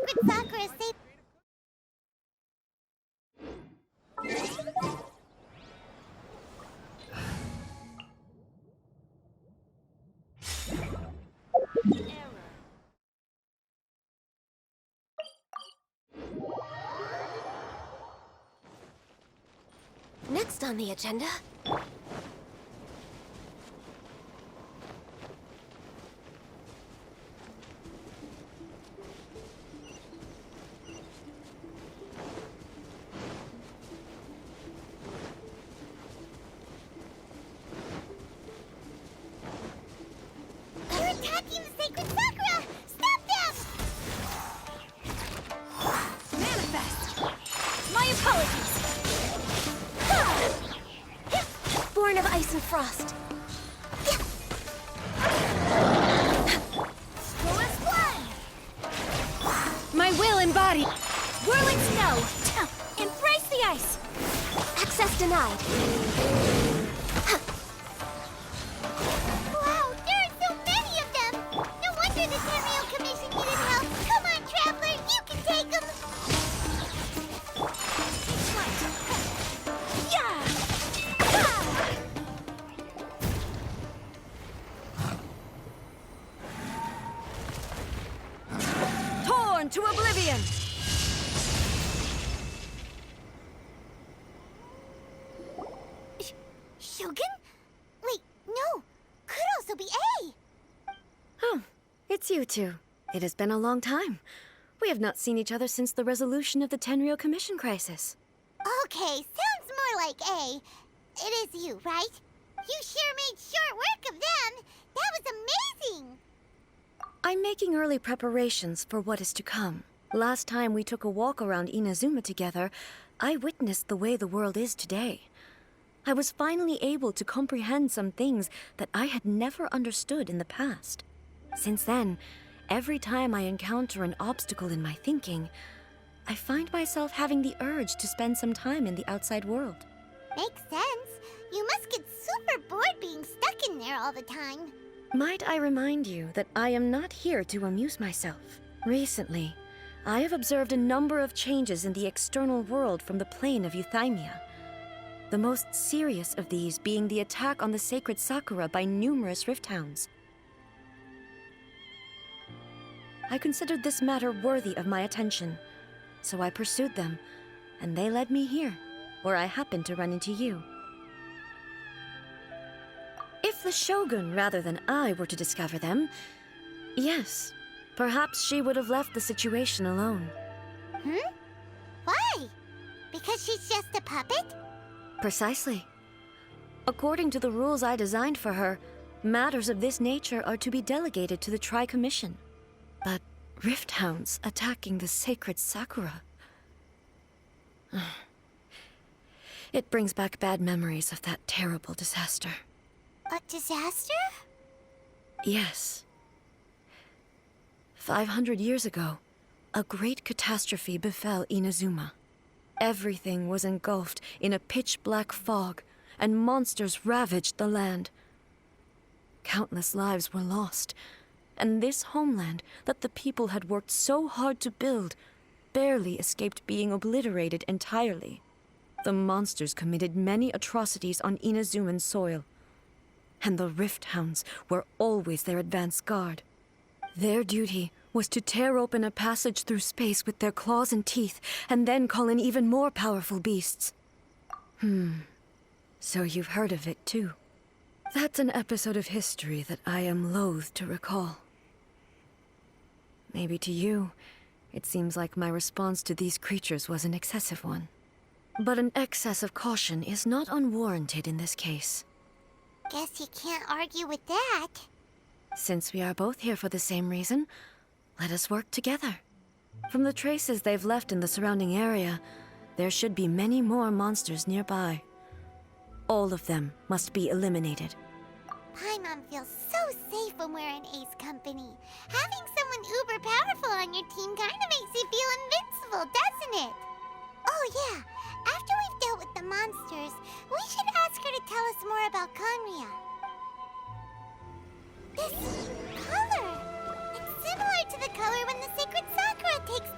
sacred Sakura saved... Next on the agenda... They're attacking the sacred Sakura! Stop them! Manifest! My apologies! Born of ice and frost. Fullest blood! My will embodied. Whirling snow. Embrace the ice. Access denied. Wow, there are so many of them! No wonder the Tenryou Commission needed help! Come on, Traveler, you can take them! Yeah! Torn to oblivion! Shogun? Wait, no! Could also be A! Oh, it's you two. It has been a long time. We have not seen each other since the resolution of the Tenryou Commission crisis. Okay, sounds more like A. It is you, right? You sure made short work of them! That was amazing! I'm making early preparations for what is to come. Last time we took a walk around Inazuma together, I witnessed the way the world is today. I was finally able to comprehend some things that I had never understood in the past. Since then, every time I encounter an obstacle in my thinking, I find myself having the urge to spend some time in the outside world. Makes sense. You must get super bored being stuck in there all the time. Might I remind you that I am not here to amuse myself. Recently, I have observed a number of changes in the external world from the plane of Euthymia. The most serious of these being the attack on the sacred Sakura by numerous Rift Hounds. I considered this matter worthy of my attention, so I pursued them, and they led me here, where I happened to run into you. If the Shogun rather than I were to discover them, yes, perhaps she would have left the situation alone. Why? Because she's just a puppet? Precisely. According to the rules I designed for her, matters of this nature are to be delegated to the Tri-Commission. But Rift Hounds attacking the sacred Sakura... It brings back bad memories of that terrible disaster. A disaster? Yes. 500 years ago, a great catastrophe befell Inazuma. Everything was engulfed in a pitch-black fog, and monsters ravaged the land. Countless lives were lost, and this homeland that the people had worked so hard to build barely escaped being obliterated entirely. The monsters committed many atrocities on Inazuman soil, and the Rift Hounds were always their advance guard. Their duty was to tear open a passage through space with their claws and teeth, and then call in even more powerful beasts. So you've heard of it too. That's an episode of history that I am loath to recall. Maybe to you, it seems like my response to these creatures was an excessive one. But an excess of caution is not unwarranted in this case. Guess you can't argue with that. Since we are both here for the same reason, let us work together. From the traces they've left in the surrounding area, there should be many more monsters nearby. All of them must be eliminated. Paimon feels so safe when we're in Ace Company. Having someone uber powerful on your team kinda makes you feel invincible, doesn't it? Oh yeah, after we've dealt with the monsters, we should ask her to tell us more about Conria. This color! It's similar to the color when the sacred Sakura takes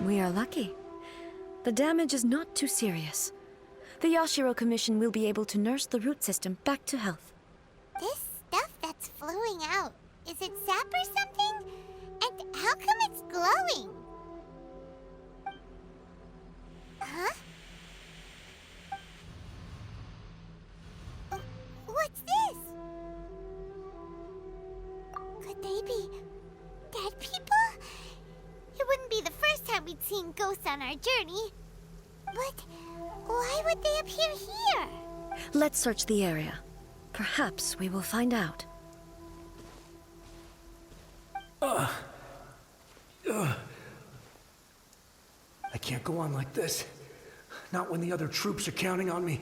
We are lucky. The damage is not too serious. The Yashiro Commission will be able to nurse the root system back to health. This stuff that's flowing out, is it sap or something? And how come it's glowing? Huh? What's this? Could they be dead people? It wouldn't be the first time we'd seen ghosts on our journey. But why would they appear here? Let's search the area. Perhaps we will find out. I can't go on like this. Not when the other troops are counting on me.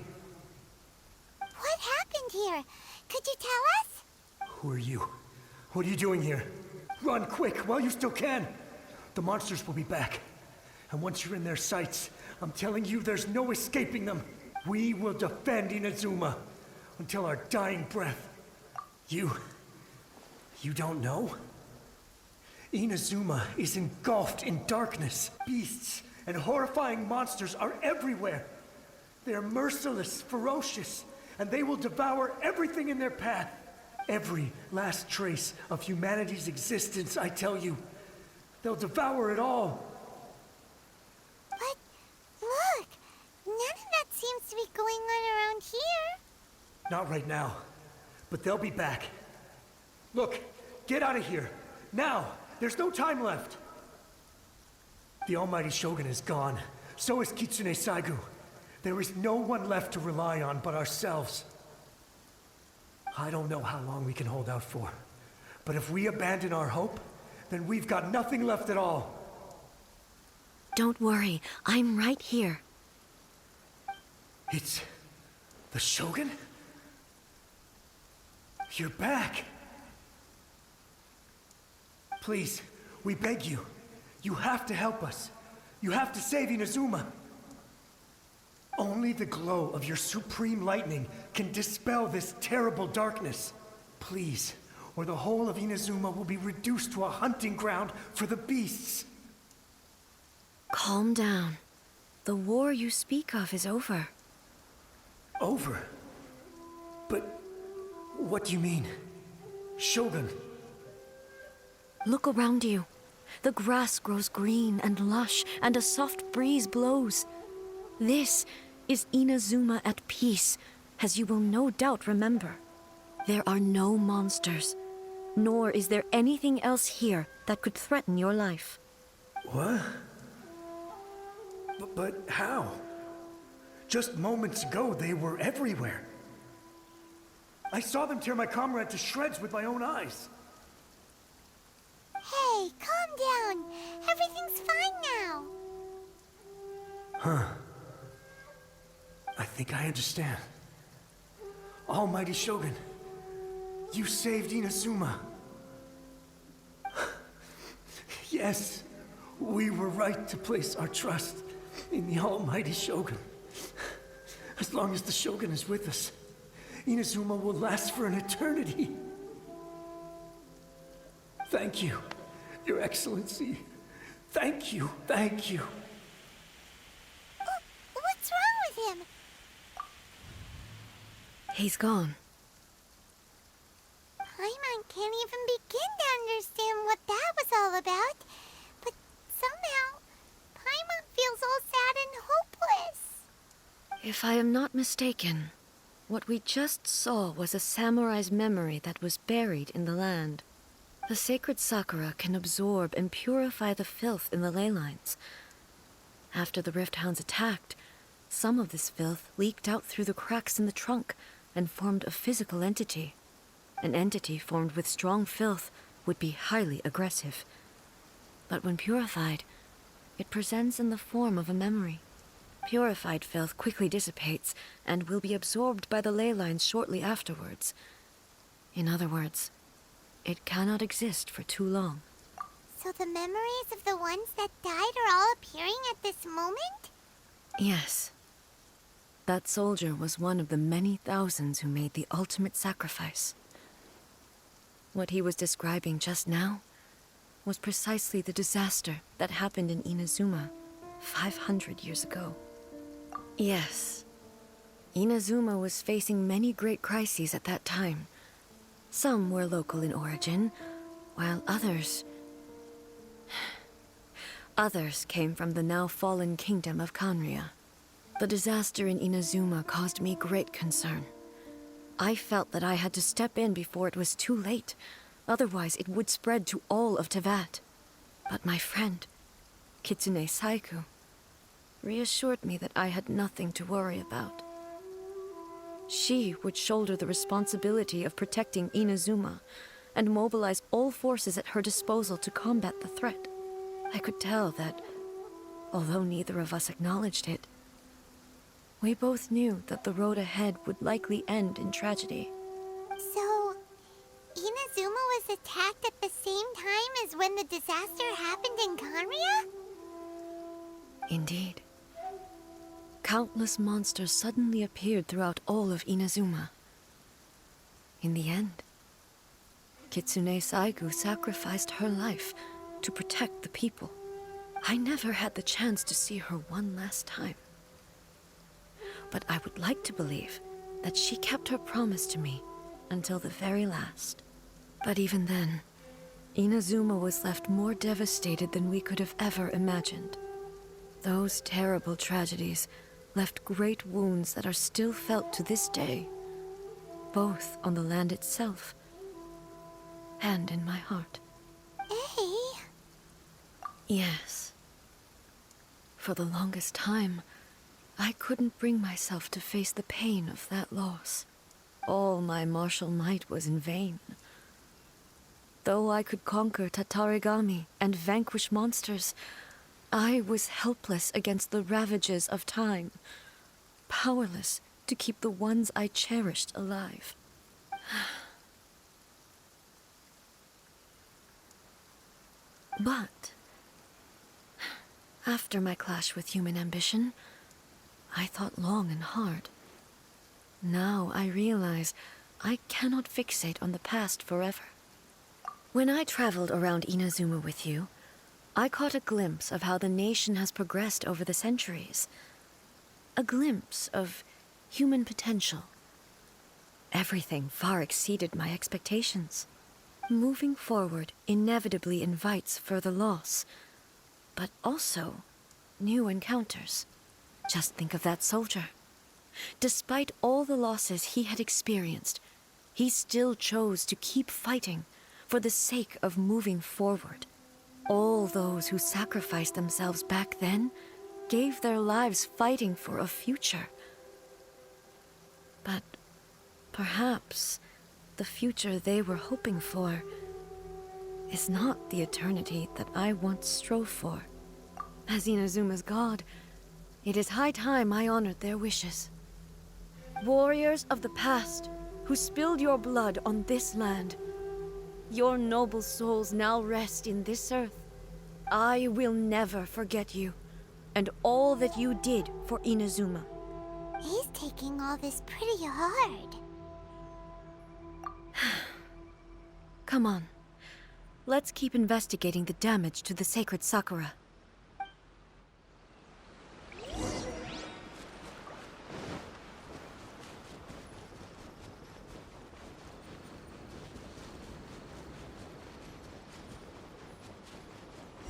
What happened here? Could you tell us? Who are you? What are you doing here? Run quick while you still can. The monsters will be back. And once you're in their sights, I'm telling you there's no escaping them. We will defend Inazuma until our dying breath. You don't know? Inazuma is engulfed in darkness. Beasts and horrifying monsters are everywhere. They are merciless, ferocious, and they will devour everything in their path. Every last trace of humanity's existence, I tell you. They'll devour it all. But look, none of that seems to be going on around here. Not right now, but they'll be back. Look, get out of here. Now! There's no time left. The Almighty Shogun is gone. So is Kitsune Saigu. There is no one left to rely on but ourselves. I don't know how long we can hold out for. But if we abandon our hope, then we've got nothing left at all. Don't worry, I'm right here. It's the Shogun? You're back. Please, we beg you. You have to help us. You have to save Inazuma. Only the glow of your supreme lightning can dispel this terrible darkness. Please, or the whole of Inazuma will be reduced to a hunting ground for the beasts. Calm down. The war you speak of is over. Over? But what do you mean? Shogun? Look around you. The grass grows green and lush, and a soft breeze blows. This is Inazuma at peace, as you will no doubt remember. There are no monsters, nor is there anything else here that could threaten your life. What? But how? Just moments ago, they were everywhere. I saw them tear my comrade to shreds with my own eyes. Hey, calm down. Everything's fine now. Huh. I think I understand. Almighty Shogun, you saved Inazuma. Yes, we were right to place our trust in the Almighty Shogun. As long as the Shogun is with us, Inazuma will last for an eternity. Thank you, Your Excellency. Thank you, thank you. What's wrong with him? He's gone. Paimon can't even begin to understand what that was all about. But somehow, Paimon feels all sad and hopeless. If I am not mistaken, what we just saw was a samurai's memory that was buried in the land. The sacred Sakura can absorb and purify the filth in the ley lines. After the Rift Hounds attacked, some of this filth leaked out through the cracks in the trunk and formed a physical entity. An entity formed with strong filth would be highly aggressive. But when purified, it presents in the form of a memory. Purified filth quickly dissipates and will be absorbed by the ley lines shortly afterwards. In other words, it cannot exist for too long. So the memories of the ones that died are all appearing at this moment? Yes. That soldier was one of the many thousands who made the ultimate sacrifice. What he was describing just now was precisely the disaster that happened in Inazuma 500 years ago. Yes, Inazuma was facing many great crises at that time. Some were local in origin, while others came from the now fallen kingdom of Kanria. The disaster in Inazuma caused me great concern. I felt that I had to step in before it was too late, otherwise it would spread to all of Teyvat. But my friend, Kitsune Saiku, reassured me that I had nothing to worry about. She would shoulder the responsibility of protecting Inazuma and mobilize all forces at her disposal to combat the threat. I could tell that, although neither of us acknowledged it, we both knew that the road ahead would likely end in tragedy. So, Inazuma was attacked at the same time as when the disaster happened in Kanria? Indeed. Countless monsters suddenly appeared throughout all of Inazuma. In the end, Kitsune Saigu sacrificed her life to protect the people. I never had the chance to see her one last time. But I would like to believe that she kept her promise to me until the very last. But even then, Inazuma was left more devastated than we could have ever imagined. Those terrible tragedies left great wounds that are still felt to this day, both on the land itself and in my heart. Hey. Yes. For the longest time, I couldn't bring myself to face the pain of that loss. All my martial might was in vain. Though I could conquer Tatarigami and vanquish monsters, I was helpless against the ravages of time, powerless to keep the ones I cherished alive. But after my clash with human ambition, I thought long and hard. Now I realize I cannot fixate on the past forever. When I traveled around Inazuma with you, I caught a glimpse of how the nation has progressed over the centuries. A glimpse of human potential. Everything far exceeded my expectations. Moving forward inevitably invites further loss, but also new encounters. Just think of that soldier. Despite all the losses he had experienced, he still chose to keep fighting for the sake of moving forward. All those who sacrificed themselves back then gave their lives fighting for a future. But perhaps the future they were hoping for is not the eternity that I once strove for. As Inazuma's god, it is high time I honored their wishes. Warriors of the past, who spilled your blood on this land, your noble souls now rest in this earth. I will never forget you, and all that you did for Inazuma. He's taking all this pretty hard. Come on. Let's keep investigating the damage to the sacred Sakura.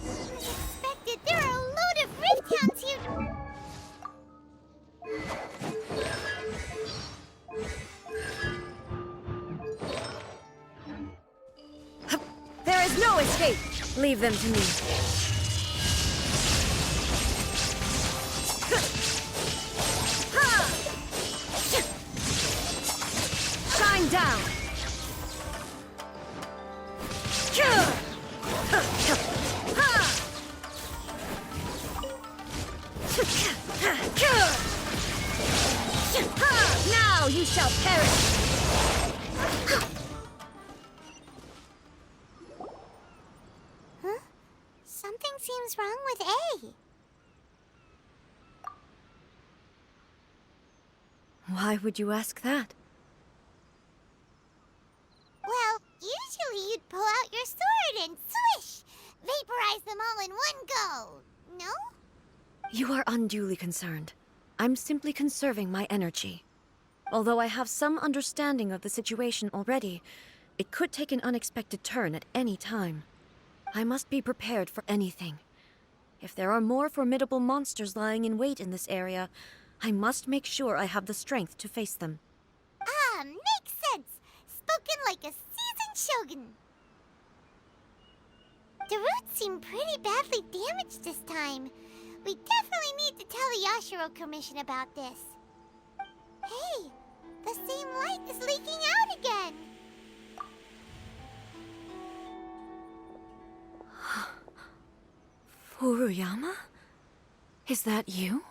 Unexpected, there are a load of Rift Hounds here. There is no escape! Leave them to me. Shine down! Now you shall perish! Something seems wrong with A. Why would you ask that? Well, usually you'd pull out your sword and swish. all in one go, no? You are unduly concerned. I'm simply conserving my energy. Although I have some understanding of the situation already, it could take an unexpected turn at any time. I must be prepared for anything. If there are more formidable monsters lying in wait in this area, I must make sure I have the strength to face them. Ah, makes sense. Spoken like a seasoned shogun. The roots seem pretty badly damaged this time. We definitely need to tell the Yashiro Commission about this. Hey, the same light is leaking out again. Furuyama? Is that you?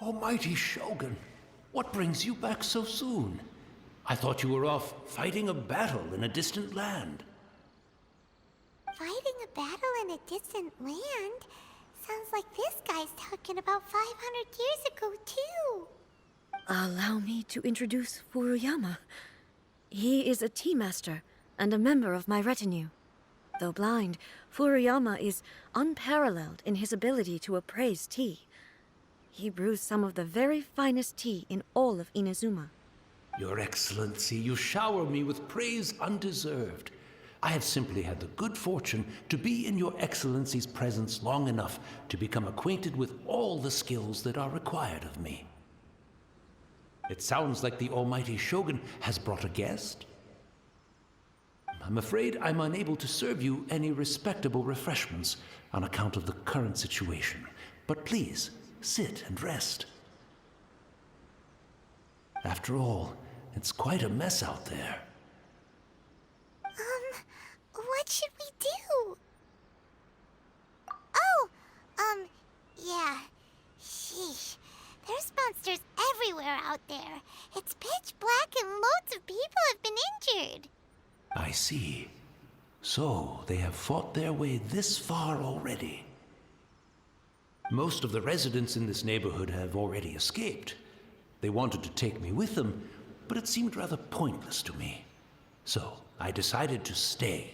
Almighty Shogun, what brings you back so soon? I thought you were off fighting a battle in a distant land. Fighting a battle in a distant land? Sounds like this guy's talking about 500 years ago, too. Allow me to introduce Furuyama. He is a tea master and a member of my retinue. Though blind, Furuyama is unparalleled in his ability to appraise tea. He brews some of the very finest tea in all of Inazuma. Your Excellency, you shower me with praise undeserved. I have simply had the good fortune to be in Your Excellency's presence long enough to become acquainted with all the skills that are required of me. It sounds like the Almighty Shogun has brought a guest. I'm afraid I'm unable to serve you any respectable refreshments on account of the current situation. But please, sit and rest. After all, it's quite a mess out there. What should we do? Oh, yeah. Sheesh. There's monsters everywhere out there. It's pitch black and loads of people have been injured. I see. So, they have fought their way this far already. Most of the residents in this neighborhood have already escaped. They wanted to take me with them, but it seemed rather pointless to me. So, I decided to stay.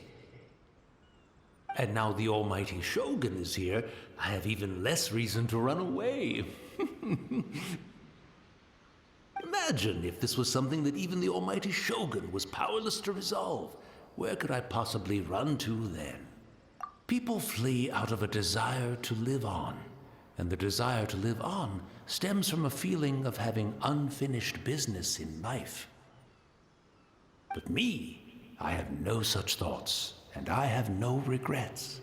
And now the Almighty Shogun is here, I have even less reason to run away. Imagine if this was something that even the Almighty Shogun was powerless to resolve. Where could I possibly run to then? People flee out of a desire to live on, and the desire to live on stems from a feeling of having unfinished business in life. But me, I have no such thoughts, and I have no regrets.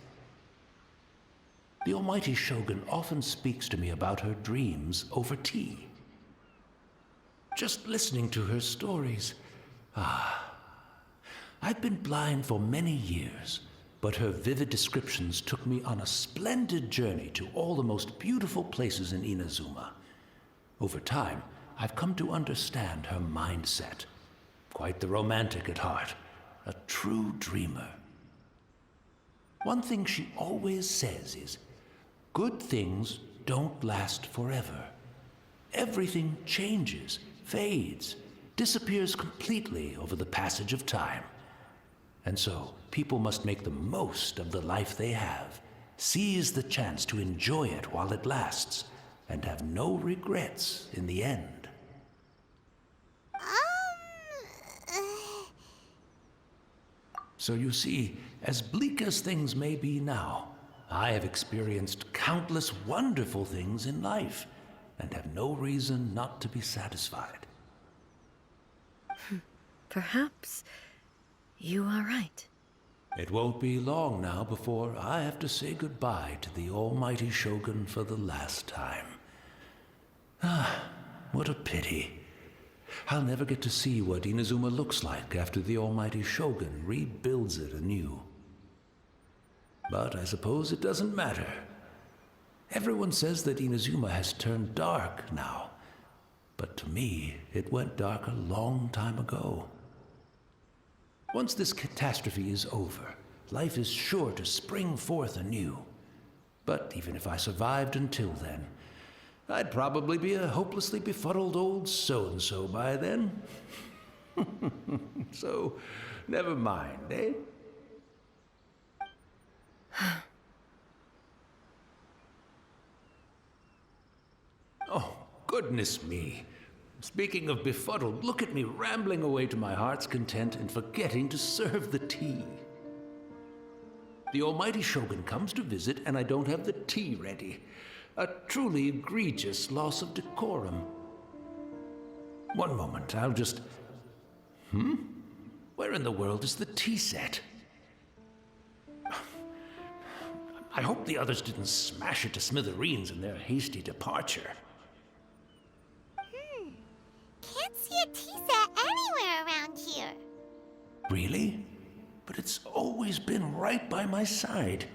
The Almighty Shogun often speaks to me about her dreams over tea. Just listening to her stories, I've been blind for many years, but her vivid descriptions took me on a splendid journey to all the most beautiful places in Inazuma. Over time, I've come to understand her mindset. Quite the romantic at heart, a true dreamer. One thing she always says is, good things don't last forever. Everything changes, fades, disappears completely over the passage of time. And so, people must make the most of the life they have, seize the chance to enjoy it while it lasts, and have no regrets in the end. So you see, as bleak as things may be now, I have experienced countless wonderful things in life, and have no reason not to be satisfied. Perhaps you are right. It won't be long now before I have to say goodbye to the Almighty Shogun for the last time. What a pity. I'll never get to see what Inazuma looks like after the Almighty Shogun rebuilds it anew. But I suppose it doesn't matter. Everyone says that Inazuma has turned dark now, but to me, it went dark a long time ago. Once this catastrophe is over, life is sure to spring forth anew. But even if I survived until then, I'd probably be a hopelessly befuddled old so-and-so by then. So, never mind, eh? Goodness me. Speaking of befuddled, look at me rambling away to my heart's content and forgetting to serve the tea. The almighty Shogun comes to visit and I don't have the tea ready. A truly egregious loss of decorum. One moment, I'll just... Where in the world is the tea set? I hope the others didn't smash it to smithereens in their hasty departure. Can't see a tea set anywhere around here. Really? But it's always been right by my side.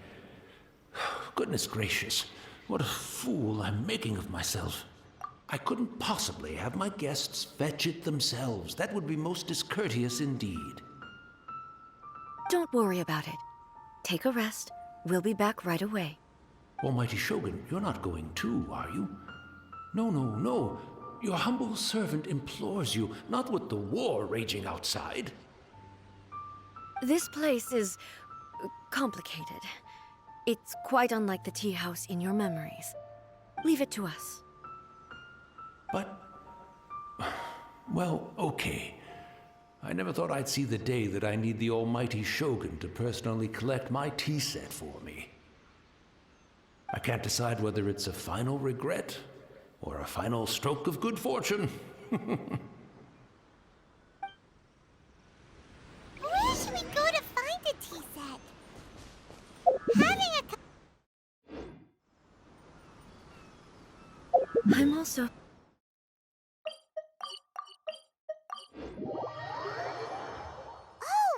Goodness gracious, what a fool I'm making of myself. I couldn't possibly have my guests fetch it themselves. That would be most discourteous indeed. Don't worry about it. Take a rest. We'll be back right away. Almighty Shogun, you're not going too, are you? No, no, no. Your humble servant implores you, not with the war raging outside. This place is complicated. It's quite unlike the tea house in your memories. Leave it to us. But... well, okay. I never thought I'd see the day that I need the almighty Shogun to personally collect my tea set for me. I can't decide whether it's a final regret or a final stroke of good fortune. Where should we go to find a tea set? Having a I'm also... Oh,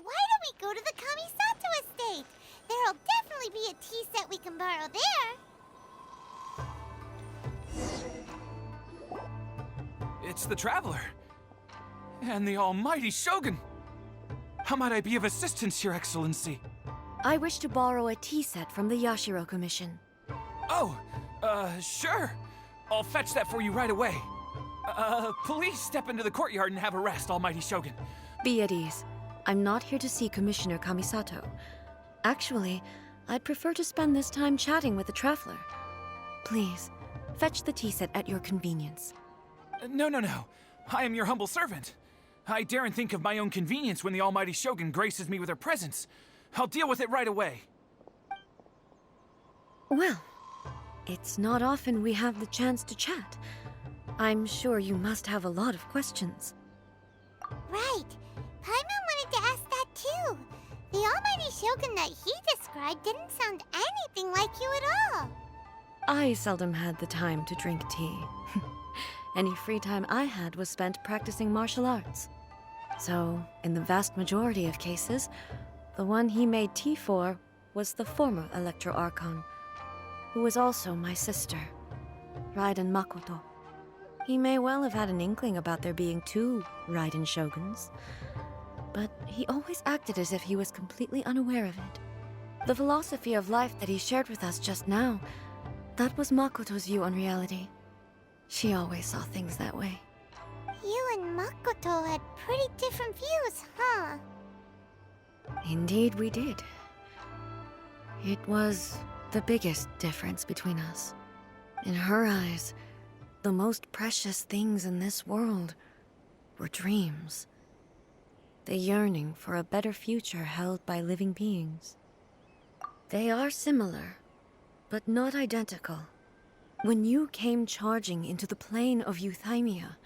why don't we go to the Kamisato estate? There'll definitely be a tea set we can borrow there. It's the Traveler. And the almighty Shogun. How might I be of assistance, Your Excellency? I wish to borrow a tea set from the Yashiro Commission. Oh, sure. I'll fetch that for you right away. Please step into the courtyard and have a rest, almighty Shogun. Be at ease. I'm not here to see Commissioner Kamisato. Actually, I'd prefer to spend this time chatting with the Traveler. Please, fetch the tea set at your convenience. No. I am your humble servant. I daren't think of my own convenience when the almighty Shogun graces me with her presence. I'll deal with it right away. Well, it's not often we have the chance to chat. I'm sure you must have a lot of questions. Right. Paimon wanted to ask that too. The almighty Shogun that he described didn't sound anything like you at all. I seldom had the time to drink tea. Any free time I had was spent practicing martial arts. So, in the vast majority of cases, the one he made tea for was the former Electro Archon, who was also my sister, Raiden Makoto. He may well have had an inkling about there being two Raiden Shoguns, but he always acted as if he was completely unaware of it. The philosophy of life that he shared with us just now, that was Makoto's view on reality. She always saw things that way. You and Makoto had pretty different views, huh? Indeed we did. It was the biggest difference between us. In her eyes, the most precious things in this world were dreams. The yearning for a better future held by living beings. They are similar, but not identical. When you came charging into the plane of Euthymia,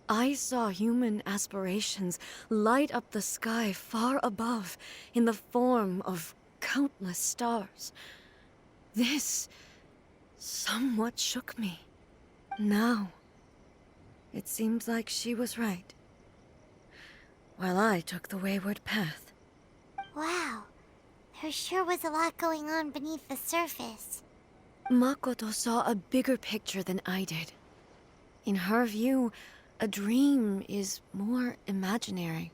I saw human aspirations light up the sky far above in the form of countless stars. This somewhat shook me. Now, it seems like she was right, while I took the wayward path. Wow. There sure was a lot going on beneath the surface. Makoto saw a bigger picture than I did. In her view, a dream is more imaginary,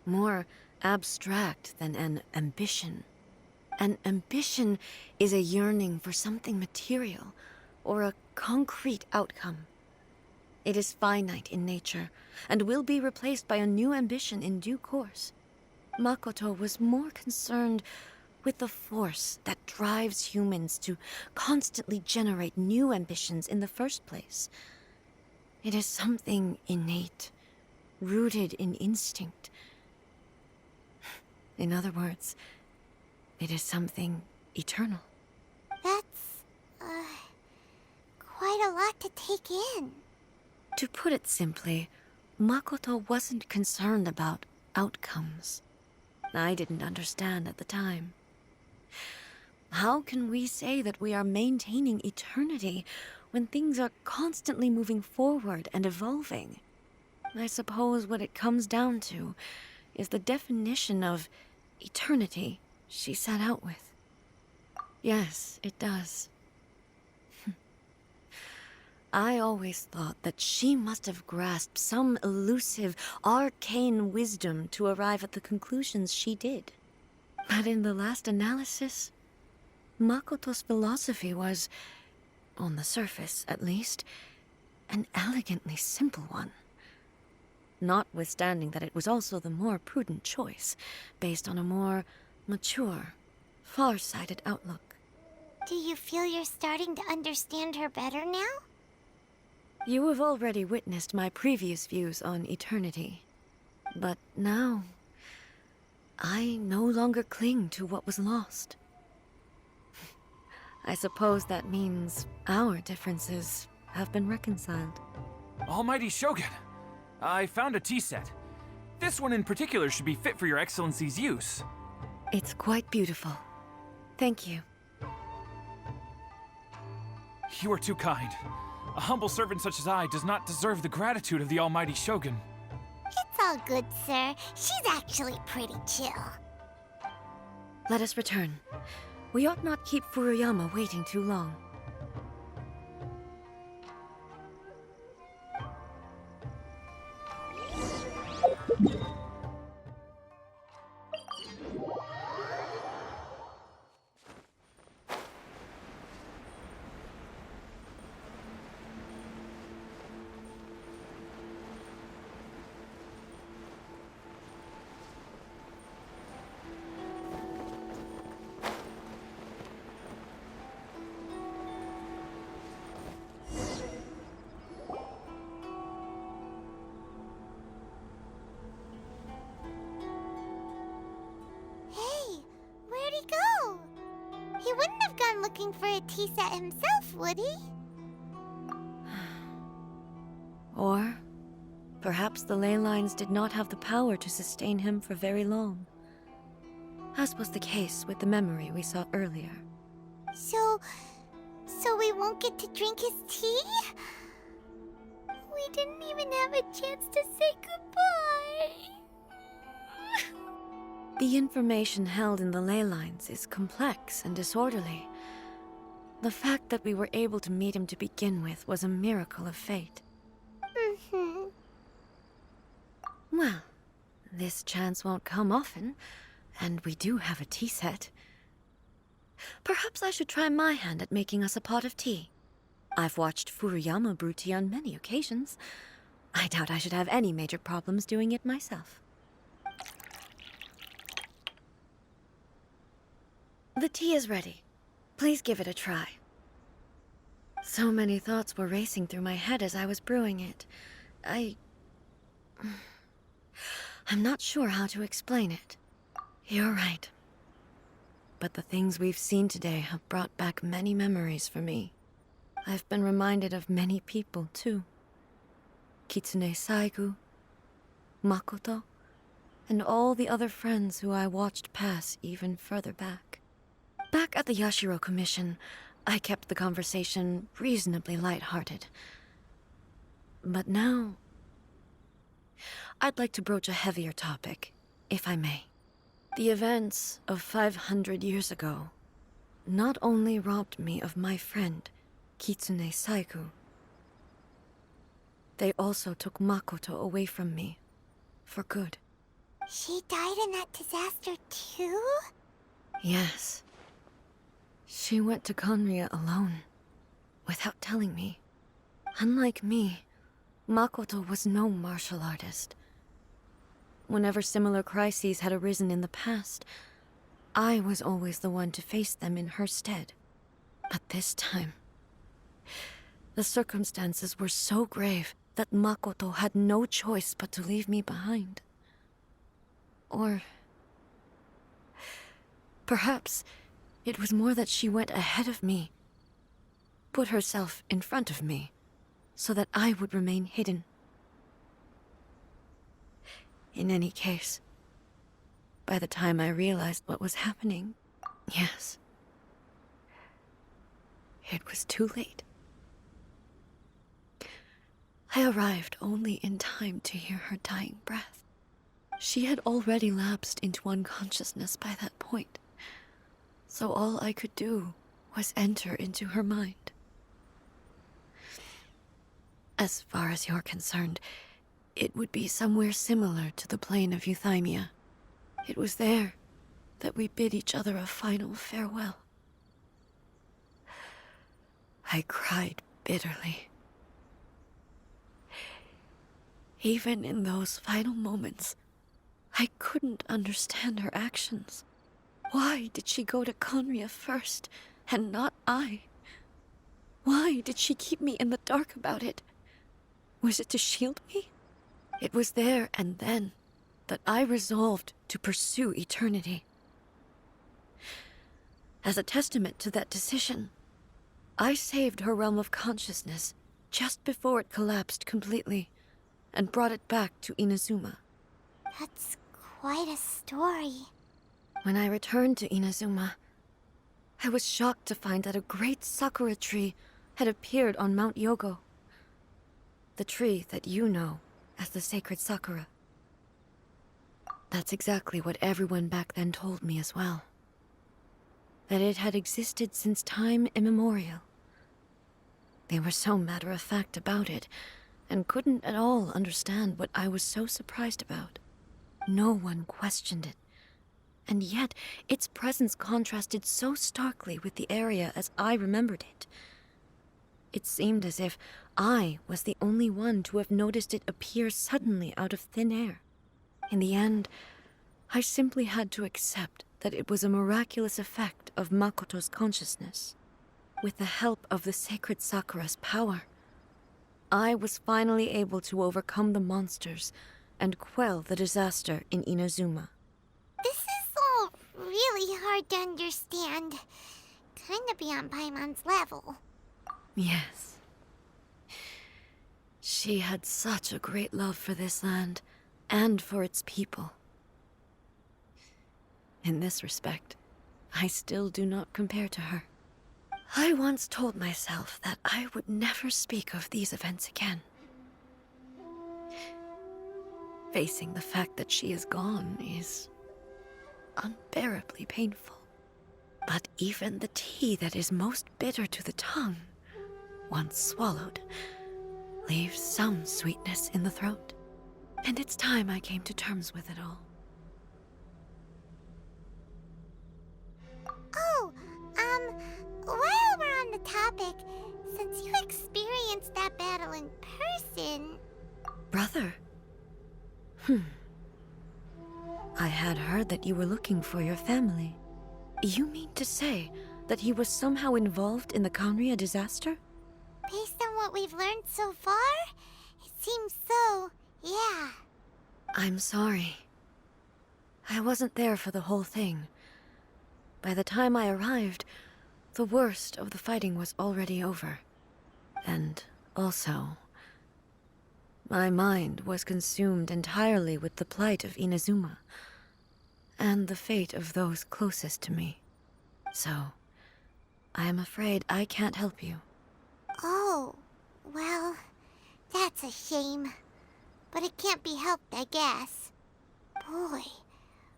more abstract than an ambition. An ambition is a yearning for something material, or a concrete outcome. It is finite in nature, and will be replaced by a new ambition in due course. Makoto was more concerned with the force that drives humans to constantly generate new ambitions in the first place. It is something innate, rooted in instinct. In other words, it is something eternal. That's, quite a lot to take in. To put it simply, Makoto wasn't concerned about outcomes. I didn't understand at the time. How can we say that we are maintaining eternity when things are constantly moving forward and evolving? I suppose what it comes down to is the definition of eternity she set out with. Yes, it does. I always thought that she must have grasped some elusive, arcane wisdom to arrive at the conclusions she did. But in the last analysis, Makoto's philosophy was, on the surface at least, an elegantly simple one. Notwithstanding that it was also the more prudent choice, based on a more mature, far-sighted outlook. Do you feel you're starting to understand her better now? You have already witnessed my previous views on eternity. But now, I no longer cling to what was lost. I suppose that means our differences have been reconciled. Almighty Shogun, I found a tea set. This one in particular should be fit for your Excellency's use. It's quite beautiful. Thank you. You are too kind. A humble servant such as I does not deserve the gratitude of the Almighty Shogun. It's all good, sir. She's actually pretty chill. Let us return. We ought not keep Furuyama waiting too long. Hey, where'd he go? He wouldn't have gone looking for a tea set himself, would he? Or perhaps the ley lines did not have the power to sustain him for very long, as was the case with the memory we saw earlier. So we won't get to drink his tea? We didn't even have a chance to say goodbye. The information held in the ley lines is complex and disorderly. The fact that we were able to meet him to begin with was a miracle of fate. Mm-hmm. Well, this chance won't come often, and we do have a tea set. Perhaps I should try my hand at making us a pot of tea. I've watched Furuyama brew tea on many occasions. I doubt I should have any major problems doing it myself. The tea is ready. Please give it a try. So many thoughts were racing through my head as I was brewing it. I'm not sure how to explain it. You're right. But the things we've seen today have brought back many memories for me. I've been reminded of many people, too. Kitsune Saigu, Makoto, and all the other friends who I watched pass even further back. Back at the Yashiro Commission, I kept the conversation reasonably lighthearted. But now, I'd like to broach a heavier topic, if I may. The events of 500 years ago not only robbed me of my friend, Kitsune Saigu, they also took Makoto away from me, for good. She died in that disaster too? Yes. She went to Conria alone, without telling me. Unlike me, Makoto was no martial artist. Whenever similar crises had arisen in the past, I was always the one to face them in her stead. But this time, the circumstances were so grave that Makoto had no choice but to leave me behind. Or perhaps it was more that she went ahead of me, put herself in front of me, so that I would remain hidden. In any case, by the time I realized what was happening, yes, it was too late. I arrived only in time to hear her dying breath. She had already lapsed into unconsciousness by that point, so all I could do was enter into her mind. As far as you're concerned, it would be somewhere similar to the plane of Euthymia. It was there that we bid each other a final farewell. I cried bitterly. Even in those final moments, I couldn't understand her actions. Why did she go to Conria first, and not I? Why did she keep me in the dark about it? Was it to shield me? It was there and then that I resolved to pursue eternity. As a testament to that decision, I saved her realm of consciousness just before it collapsed completely, and brought it back to Inazuma. That's quite a story. When I returned to Inazuma, I was shocked to find that a great sakura tree had appeared on Mount Yogo. The tree that you know as the sacred sakura. That's exactly what everyone back then told me as well. That it had existed since time immemorial. They were so matter-of-fact about it, and couldn't at all understand what I was so surprised about. No one questioned it. And yet, its presence contrasted so starkly with the area as I remembered it. It seemed as if I was the only one to have noticed it appear suddenly out of thin air. In the end, I simply had to accept that it was a miraculous effect of Makoto's consciousness. With the help of the sacred Sakura's power, I was finally able to overcome the monsters and quell the disaster in Inazuma. This is all really hard to understand. Kinda beyond Paimon's level. Yes. She had such a great love for this land, and for its people. In this respect, I still do not compare to her. I once told myself that I would never speak of these events again. Facing the fact that she is gone is unbearably painful. But even the tea that is most bitter to the tongue, once swallowed, leaves some sweetness in the throat. And it's time I came to terms with it all. Oh, while we're on the topic, since you experienced that battle in person... Brother? I had heard that you were looking for your family. You mean to say that he was somehow involved in the Conria disaster? Based on what we've learned so far, it seems so, yeah. I'm sorry. I wasn't there for the whole thing. By the time I arrived, the worst of the fighting was already over. And also, my mind was consumed entirely with the plight of Inazuma, and the fate of those closest to me. So, I am afraid I can't help you. Oh, well, that's a shame. But it can't be helped, I guess. Boy,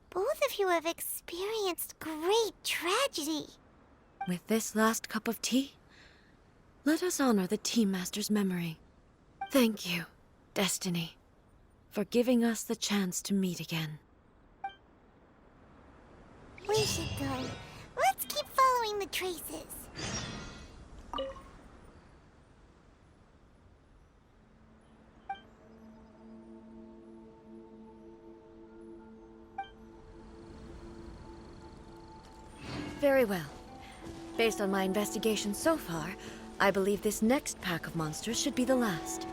both of you have experienced great tragedy. With this last cup of tea, let us honor the Tea Master's memory. Thank you, Destiny, for giving us the chance to meet again. We should go. Let's keep following the traces. Very well. Based on my investigation so far, I believe this next pack of monsters should be the last.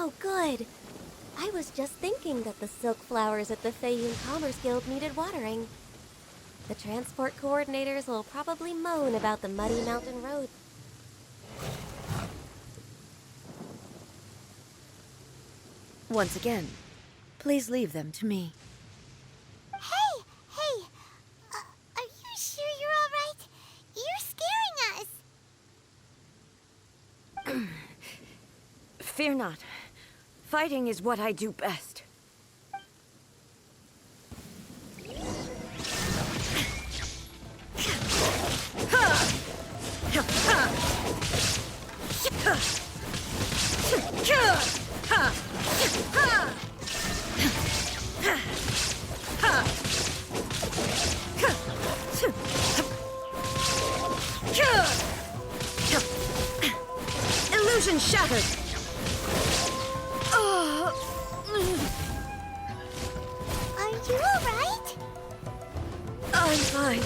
Oh, good. I was just thinking that the silk flowers at the Feiyun Commerce Guild needed watering. The transport coordinators will probably moan about the muddy mountain road. Once again, please leave them to me. Hey, hey! Are you sure you're all right? You're scaring us! Fear not. Fighting is what I do best. Illusion shattered! Are you all right? I'm fine.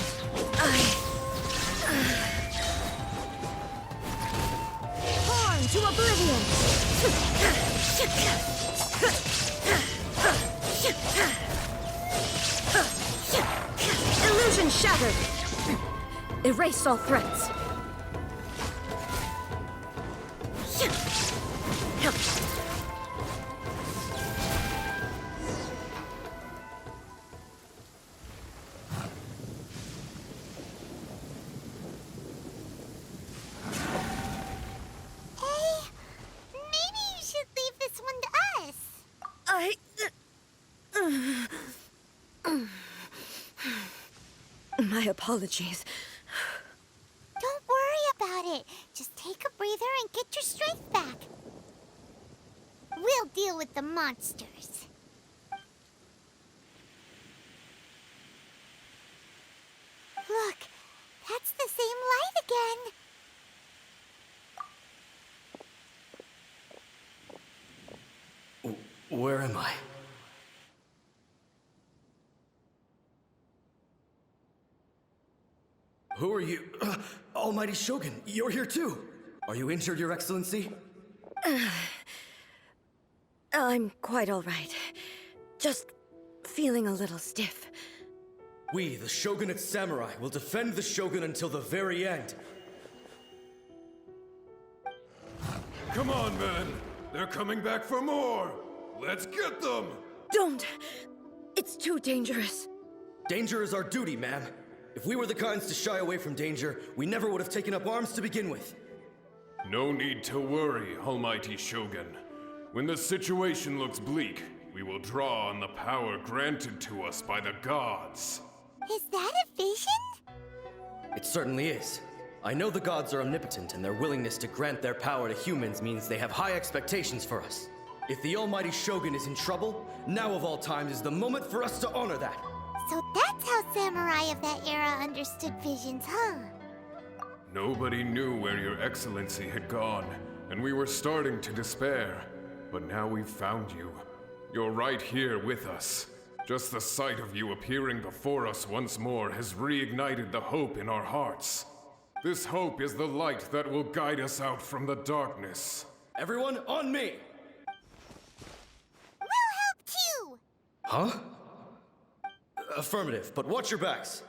Born to oblivion! Illusion shattered! Erase all threats. Hey, maybe you should leave this one to us. My apologies. Don't worry about it. Just take a breather and get your strength back. We'll deal with the monsters. Look, that's the same light again. Where am I? Who are you? Almighty Shogun, you're here too. Are you injured, Your Excellency? I'm quite all right. Just feeling a little stiff. We, the Shogunate Samurai, will defend the Shogun until the very end. Come on, men! They're coming back for more! Let's get them! Don't! It's too dangerous. Danger is our duty, ma'am. If we were the kinds to shy away from danger, we never would have taken up arms to begin with. No need to worry, Almighty Shogun. When the situation looks bleak, we will draw on the power granted to us by the gods. Is that a vision? It certainly is. I know the gods are omnipotent, and their willingness to grant their power to humans means they have high expectations for us. If the Almighty Shogun is in trouble, now of all times is the moment for us to honor that. So that's how samurai of that era understood visions, huh? Nobody knew where Your Excellency had gone, and we were starting to despair. But now we've found you. You're right here with us. Just the sight of you appearing before us once more has reignited the hope in our hearts. This hope is the light that will guide us out from the darkness. Everyone, on me! We'll help too! Huh? Affirmative, but watch your backs.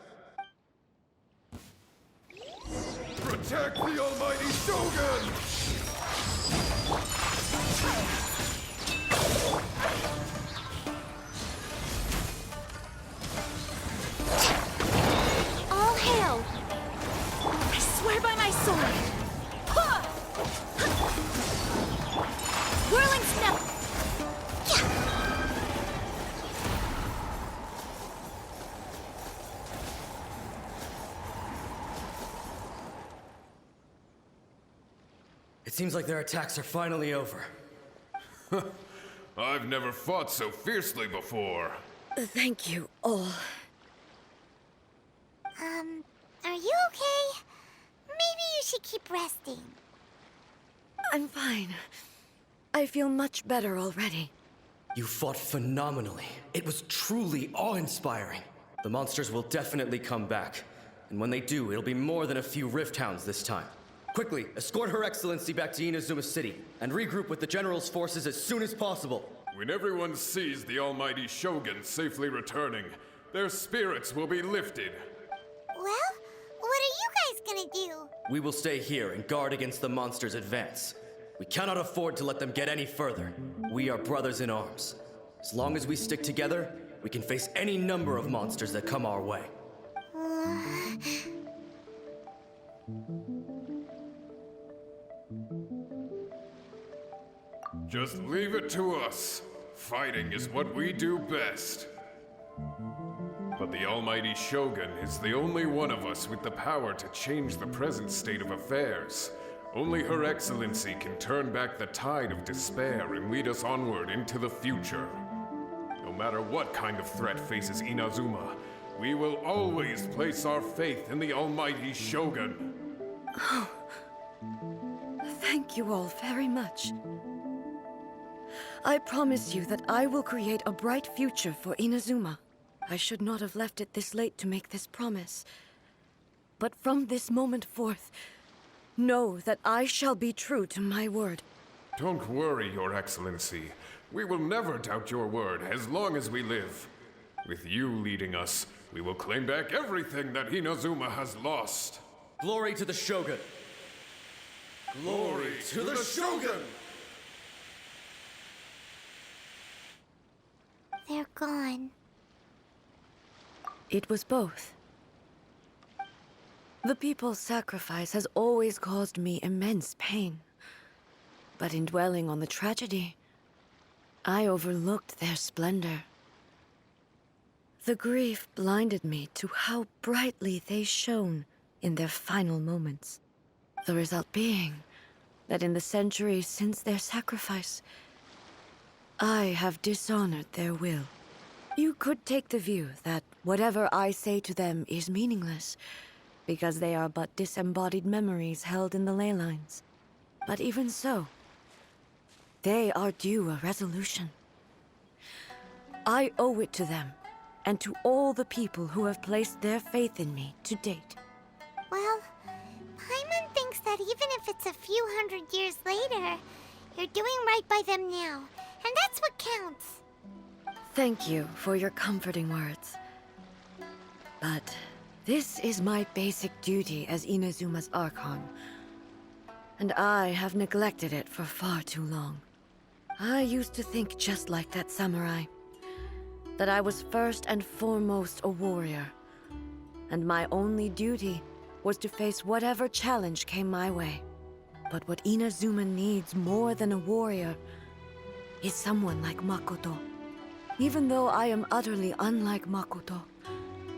Protect the Almighty Shogun! All hail! I swear by my sword! Whirling step! It seems like their attacks are finally over. I've never fought so fiercely before. Thank you all. Are you okay? Maybe you should keep resting. I'm fine. I feel much better already. You fought phenomenally. It was truly awe-inspiring. The monsters will definitely come back. And when they do, it'll be more than a few Rift Hounds this time. Quickly, escort Her Excellency back to Inazuma City, and regroup with the General's forces as soon as possible. When everyone sees the almighty Shogun safely returning, their spirits will be lifted. Well, what are you guys gonna do? We will stay here and guard against the monster's advance. We cannot afford to let them get any further. We are brothers in arms. As long as we stick together, we can face any number of monsters that come our way. Just leave it to us. Fighting is what we do best. But the almighty Shogun is the only one of us with the power to change the present state of affairs. Only Her Excellency can turn back the tide of despair and lead us onward into the future. No matter what kind of threat faces Inazuma, we will always place our faith in the almighty Shogun. Thank you all very much. I promise you that I will create a bright future for Inazuma. I should not have left it this late to make this promise. But from this moment forth, know that I shall be true to my word. Don't worry, Your Excellency. We will never doubt your word as long as we live. With you leading us, we will claim back everything that Inazuma has lost. Glory to the Shogun! Glory to the Shogun! They're gone. It was both. The people's sacrifice has always caused me immense pain. But in dwelling on the tragedy, I overlooked their splendor. The grief blinded me to how brightly they shone in their final moments. The result being that in the centuries since their sacrifice, I have dishonored their will. You could take the view that whatever I say to them is meaningless, because they are but disembodied memories held in the ley lines. But even so, they are due a resolution. I owe it to them, and to all the people who have placed their faith in me to date. Well, Paimon thinks that even if it's a few hundred years later, you're doing right by them now, and that's what counts. Thank you for your comforting words. But this is my basic duty as Inazuma's Archon, and I have neglected it for far too long. I used to think just like that samurai, that I was first and foremost a warrior, and my only duty was to face whatever challenge came my way. But what Inazuma needs more than a warrior is someone like Makoto. Even though I am utterly unlike Makoto,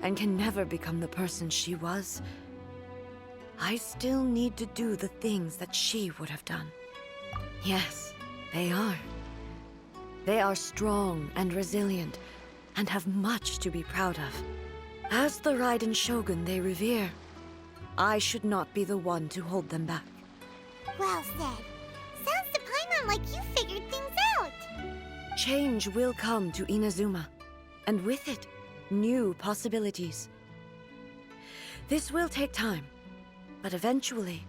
and can never become the person she was, I still need to do the things that she would have done. Yes, they are. They are strong and resilient, and have much to be proud of. As the Raiden Shogun they revere, I should not be the one to hold them back. Well said. Sounds to Paimon like you figured things out. Change will come to Inazuma, and with it, new possibilities. This will take time, but eventually,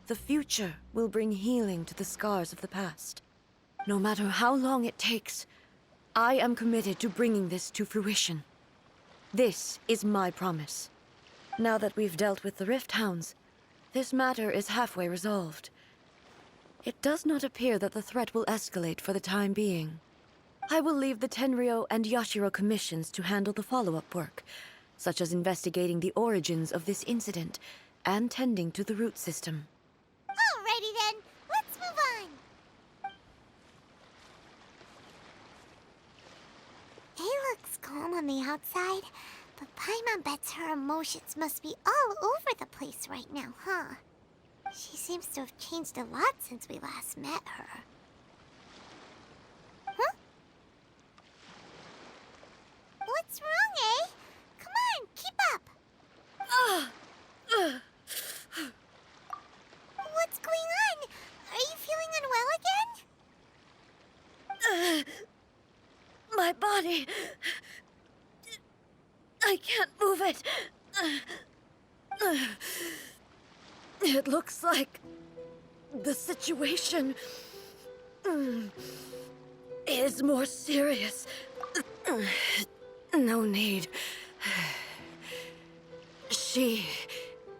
the future will bring healing to the scars of the past. No matter how long it takes, I am committed to bringing this to fruition. This is my promise. Now that we've dealt with the Rift Hounds, this matter is halfway resolved. It does not appear that the threat will escalate for the time being. I will leave the Tenryo and Yashiro commissions to handle the follow-up work, such as investigating the origins of this incident and tending to the root system. Alrighty then, let's move on. He looks calm on the outside, but Paimon bets her emotions must be all over the place right now, huh? She seems to have changed a lot since we last met her. Huh? What's wrong, eh? Come on, keep up. What's going on? Are you feeling unwell again? My body... I can't move it. It looks like the situation is more serious. No need. She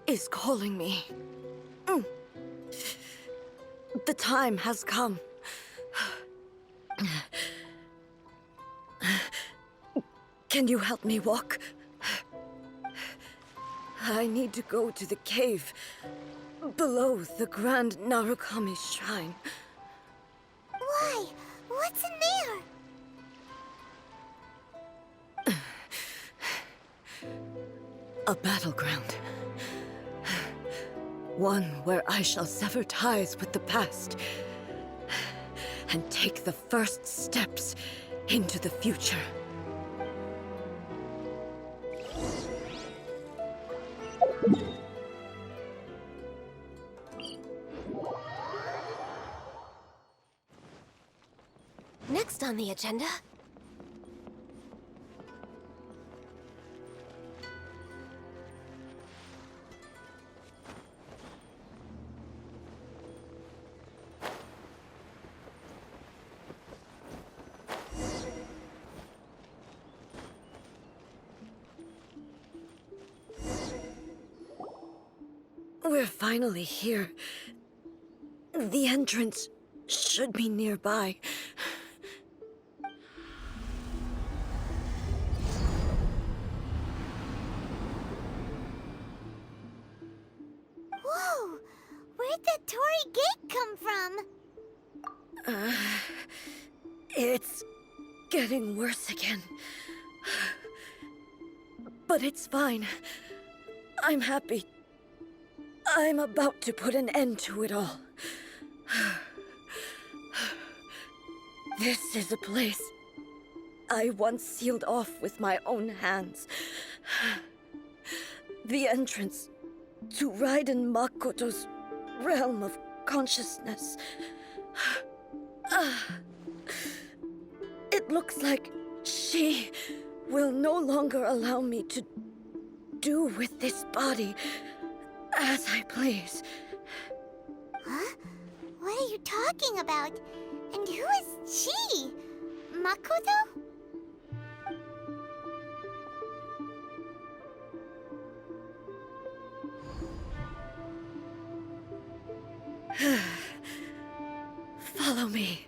is calling me. The time has come. Can you help me walk? I need to go to the cave below the Grand Narukami Shrine. Why? What's in there? A battleground. One where I shall sever ties with the past and take the first steps into the future. Next on the agenda. We're finally here. The entrance should be nearby. Whoa! Where'd that Torii gate come from? It's getting worse again. But it's fine. I'm happy. I'm about to put an end to it all. This is a place I once sealed off with my own hands. The entrance to Raiden Makoto's realm of consciousness. It looks like she will no longer allow me to do with this body as I please. Huh? What are you talking about? And who is she? Makoto? Follow me.